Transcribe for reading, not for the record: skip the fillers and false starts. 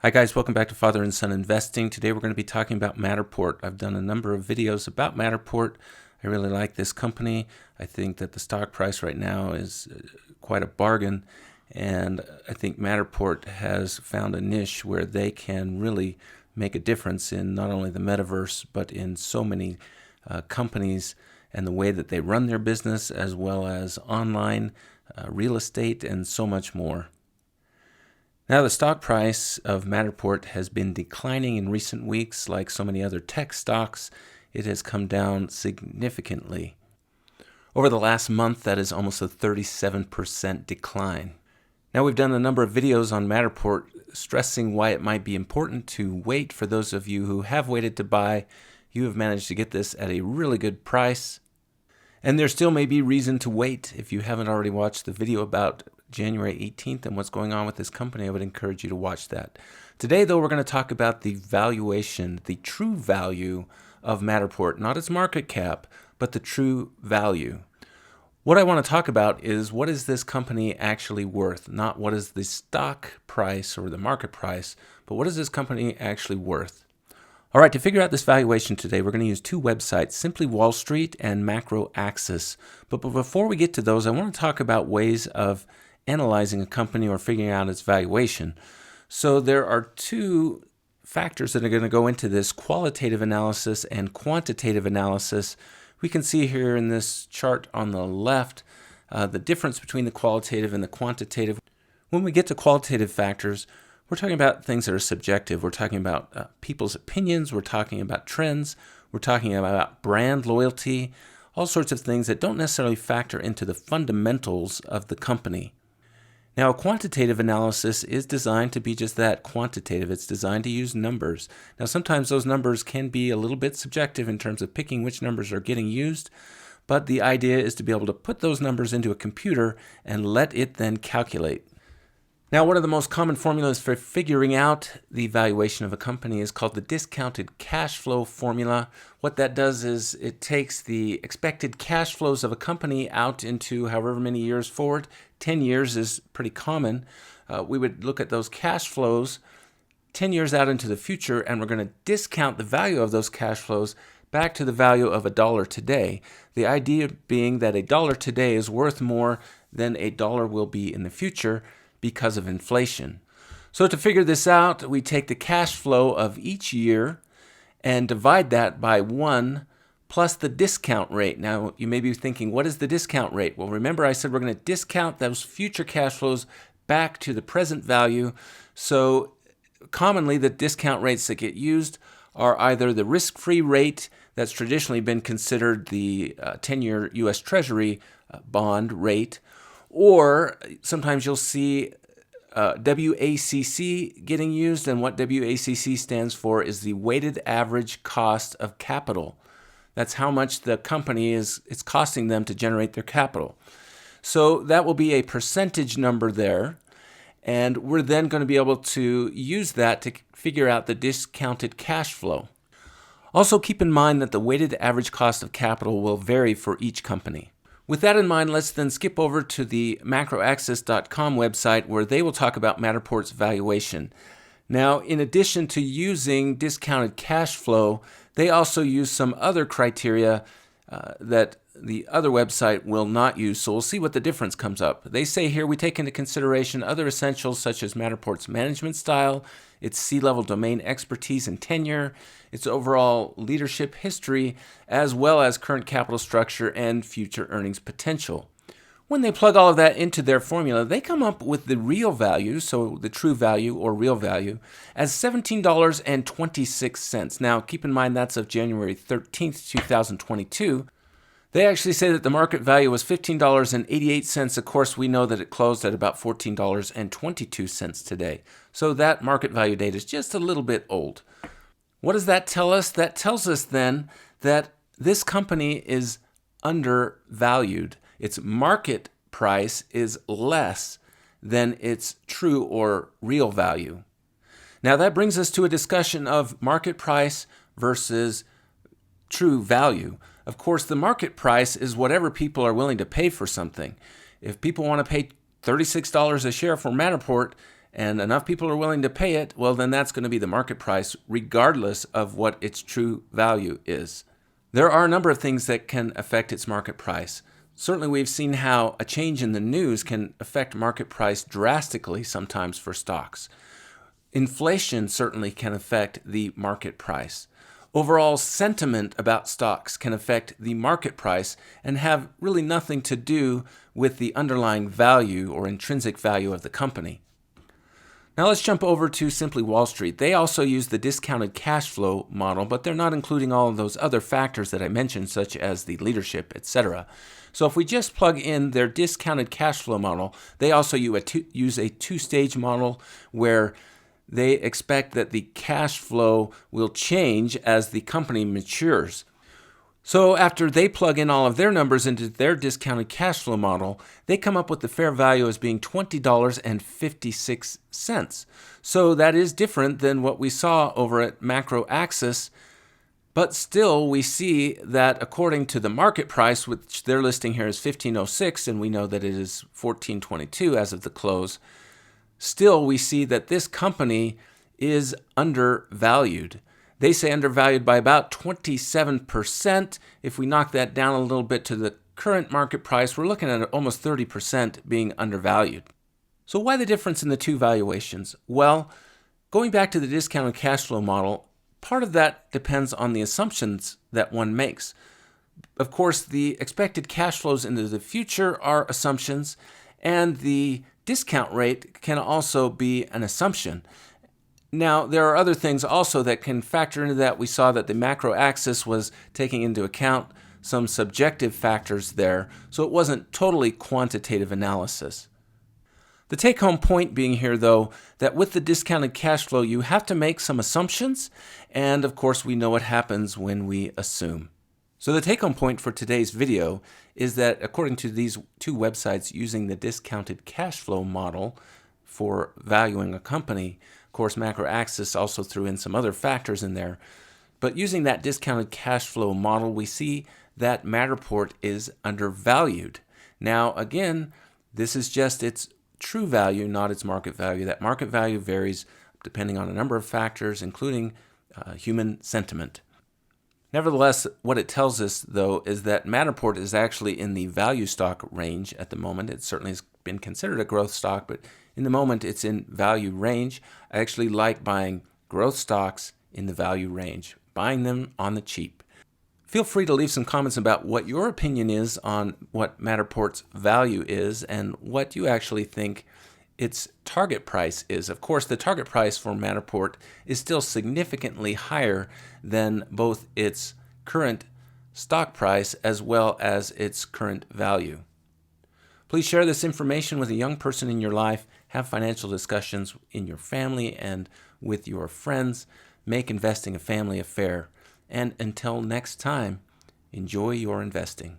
Hi guys, welcome back to Father and Son Investing. Today we're going to be talking about Matterport. I've done a number of videos about Matterport. I really like this company. I think that the stock price right now is quite a bargain, and I think Matterport has found a niche where they can really make a difference in not only the metaverse but in so many companies and the way that they run their business, as well as online real estate and so much more. Now, the stock price of Matterport has been declining in recent weeks. Like so many other tech stocks, it has come down significantly. Over the last month, that is almost a 37% decline. Now, we've done a number of videos on Matterport stressing why it might be important to wait. For those of you who have waited to buy, you have managed to get this at a really good price. And there still may be reason to wait. If you haven't already watched the video about January 18th and what's going on with this company, I would encourage you to watch that. Today, though, we're going to talk about the valuation, the true value of Matterport, not its market cap, but the true value. What I want to talk about is, what is this company actually worth? Not what is the stock price or the market price, but what is this company actually worth? All right, to figure out this valuation today, we're going to use two websites, Simply Wall Street and Macroaxis. But before we get to those, I want to talk about ways of analyzing a company or figuring out its valuation. So there are two factors that are going to go into this: qualitative analysis and quantitative analysis. We can see here in this chart on the left the difference between the qualitative and the quantitative. When we get to qualitative factors, we're talking about things that are subjective. We're talking about people's opinions. We're talking about trends. We're talking about brand loyalty, all sorts of things that don't necessarily factor into the fundamentals of the company. Now, a quantitative analysis is designed to be just that, quantitative. It's designed to use numbers. Now, sometimes those numbers can be a little bit subjective in terms of picking which numbers are getting used, but the idea is to be able to put those numbers into a computer and let it then calculate. Now, one of the most common formulas for figuring out the valuation of a company is called the discounted cash flow formula. What that does is it takes the expected cash flows of a company out into however many years forward. 10 years is pretty common. We would look at those cash flows 10 years out into the future, and we're going to discount the value of those cash flows back to the value of $1 today. The idea being that $1 today is worth more than $1 will be in the future because of inflation. So to figure this out, we take the cash flow of each year and divide that by 1 plus the discount rate. Now, you may be thinking, what is the discount rate? Well, remember I said we're going to discount those future cash flows back to the present value. So commonly, the discount rates that get used are either the risk-free rate that's traditionally been considered the 10-year U.S. Treasury bond rate, or sometimes you'll see WACC getting used, and what WACC stands for is the weighted average cost of capital. That's how much the company it's costing them to generate their capital. So that will be a percentage number there, and we're then going to be able to use that to figure out the discounted cash flow. Also, keep in mind that the weighted average cost of capital will vary for each company. With that in mind, let's then skip over to the macroaxis.com website, where they will talk about Matterport's valuation. Now, in addition to using discounted cash flow, they also use some other criteria that the other website will not use, so we'll see what the difference comes up. They say here, we take into consideration other essentials such as Matterport's management style, its C-level domain expertise and tenure, its overall leadership history, as well as current capital structure and future earnings potential. When they plug all of that into their formula, they come up with the real value, so the true value or real value, as $17.26. Now, keep in mind that's of January 13th, 2022. They actually say that the market value was $15.88. Of course, we know that it closed at about $14.22 today. So that market value date is just a little bit old. What does that tell us? That tells us then that this company is undervalued. Its market price is less than its true or real value. Now that brings us to a discussion of market price versus true value. Of course, the market price is whatever people are willing to pay for something. If people want to pay $36 a share for Matterport, and enough people are willing to pay it, well, then that's going to be the market price, regardless of what its true value is. There are a number of things that can affect its market price. Certainly, we've seen how a change in the news can affect market price drastically sometimes for stocks. Inflation certainly can affect the market price. Overall sentiment about stocks can affect the market price and have really nothing to do with the underlying value or intrinsic value of the company. Now let's jump over to Simply Wall Street. They also use the discounted cash flow model, but they're not including all of those other factors that I mentioned, such as the leadership, etc. So if we just plug in their discounted cash flow model, they also use a two-stage model where they expect that the cash flow will change as the company matures. So after they plug in all of their numbers into their discounted cash flow model, they come up with the fair value as being $20.56. So that is different than what we saw over at Macroaxis, but still we see that according to the market price, which they're listing here as $15.06, and we know that it is $14.22 as of the close, still we see that this company is undervalued. They say undervalued by about 27%. If we knock that down a little bit to the current market price, we're looking at almost 30% being undervalued. So why the difference in the two valuations? Well, going back to the discounted cash flow model, part of that depends on the assumptions that one makes. Of course, the expected cash flows into the future are assumptions, and the discount rate can also be an assumption. Now, there are other things also that can factor into that. We saw that the Macroaxis was taking into account some subjective factors there, so it wasn't totally quantitative analysis. The take-home point being here, though, that with the discounted cash flow, you have to make some assumptions, and of course, we know what happens when we assume. So the take-home point for today's video is that according to these two websites using the discounted cash flow model for valuing a company, of course, Macroaxis also threw in some other factors in there. But using that discounted cash flow model, we see that Matterport is undervalued. Now, again, this is just its true value, not its market value. That market value varies depending on a number of factors, including human sentiment. Nevertheless, what it tells us, though, is that Matterport is actually in the value stock range at the moment. It certainly has been considered a growth stock, but in the moment, it's in value range. I actually like buying growth stocks in the value range, buying them on the cheap. Feel free to leave some comments about what your opinion is on what Matterport's value is and what you actually think its target price is. Of course, the target price for Matterport is still significantly higher than both its current stock price as well as its current value. Please share this information with a young person in your life. Have financial discussions in your family and with your friends. Make investing a family affair. And until next time, enjoy your investing.